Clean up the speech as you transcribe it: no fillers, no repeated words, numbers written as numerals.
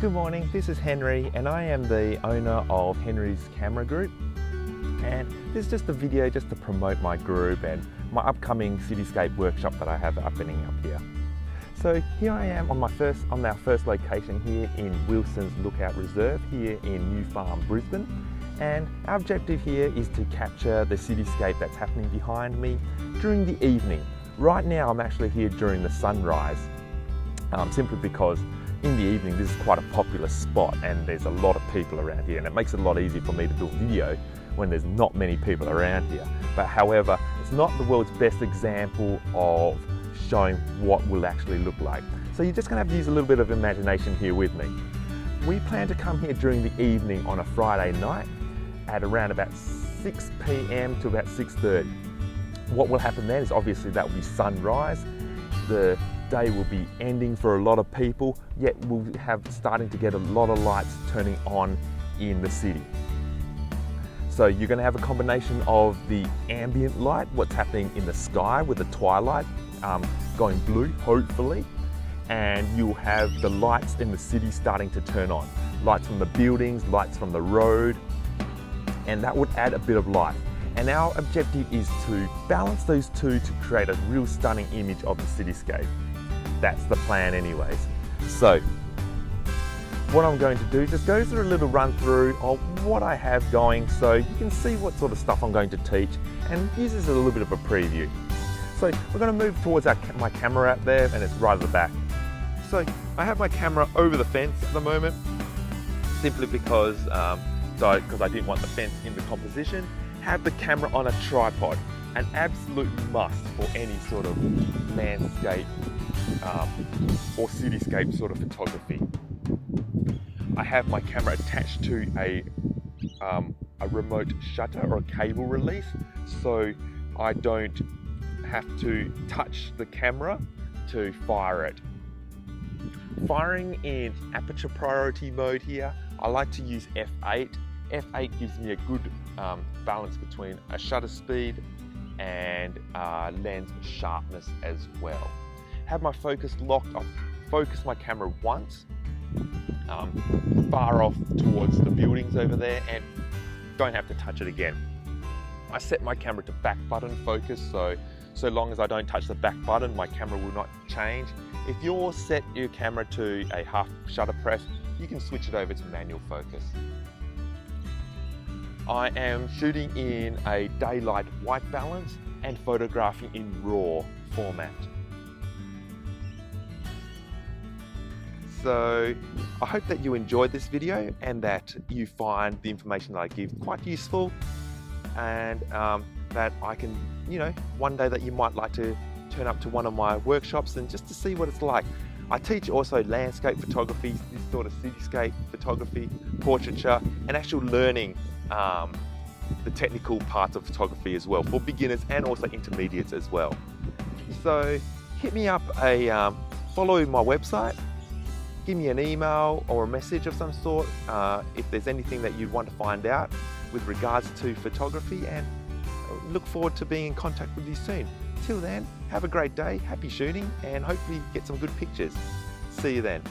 Good morning, this is Henry and I am the owner of Henry's Camera Group, and this is just a video just to promote my group and my upcoming Cityscape workshop that I have happening up here. So here I am on our first location here in Wilson's Lookout Reserve here in New Farm, Brisbane, and our objective here is to capture the cityscape that's happening behind me during the evening. Right now I'm actually here during the sunrise, simply because in the evening this is quite a popular spot and there's a lot of people around here, and it makes it a lot easier for me to do a video when there's not many people around here. But however, it's not the world's best example of showing what will actually look like. So you're just going to have to use a little bit of imagination here with me. We plan to come here during the evening on a Friday night at around about 6 p.m. to about 6:30. What will happen then is obviously that will be sunrise. The day will be ending for a lot of people, yet we'll have starting to get a lot of lights turning on in the city. So you're going to have a combination of the ambient light, what's happening in the sky with the twilight going blue, hopefully, and you'll have the lights in the city starting to turn on. Lights from the buildings, lights from the road, and that would add a bit of light. And our objective is to balance those two to create a real stunning image of the cityscape. That's the plan anyways. So what I'm going to do is just go through a little run through of what I have going so you can see what sort of stuff I'm going to teach and use this as a little bit of a preview. So we're going to move towards my camera out there, and it's right at the back. So I have my camera over the fence at the moment, simply because I didn't want the fence in the composition. Have the camera on a tripod, an absolute must for any sort of landscape or cityscape sort of photography. I have my camera attached to a remote shutter or a cable release, so I don't have to touch the camera to fire it. Firing in aperture priority mode here, I like to use f8. F8 gives me a good balance between a shutter speed and lens sharpness as well. Have my focus locked. I'll focus my camera once, far off towards the buildings over there, and don't have to touch it again. I set my camera to back button focus, so long as I don't touch the back button, my camera will not change. If you set your camera to a half shutter press, you can switch it over to manual focus. I am shooting in a daylight white balance and photographing in RAW format. So I hope that you enjoyed this video and that you find the information that I give quite useful, and that I can, one day that you might like to turn up to one of my workshops and just to see what it's like. I teach also landscape photography, this sort of cityscape photography, portraiture, and actual learning the technical parts of photography as well for beginners and also intermediates as well. So hit me up follow my website, give me an email or a message of some sort if there's anything that you want to find out with regards to photography, and look forward to being in contact with you soon. Till then, have a great day, happy shooting, and hopefully get some good pictures. See you then.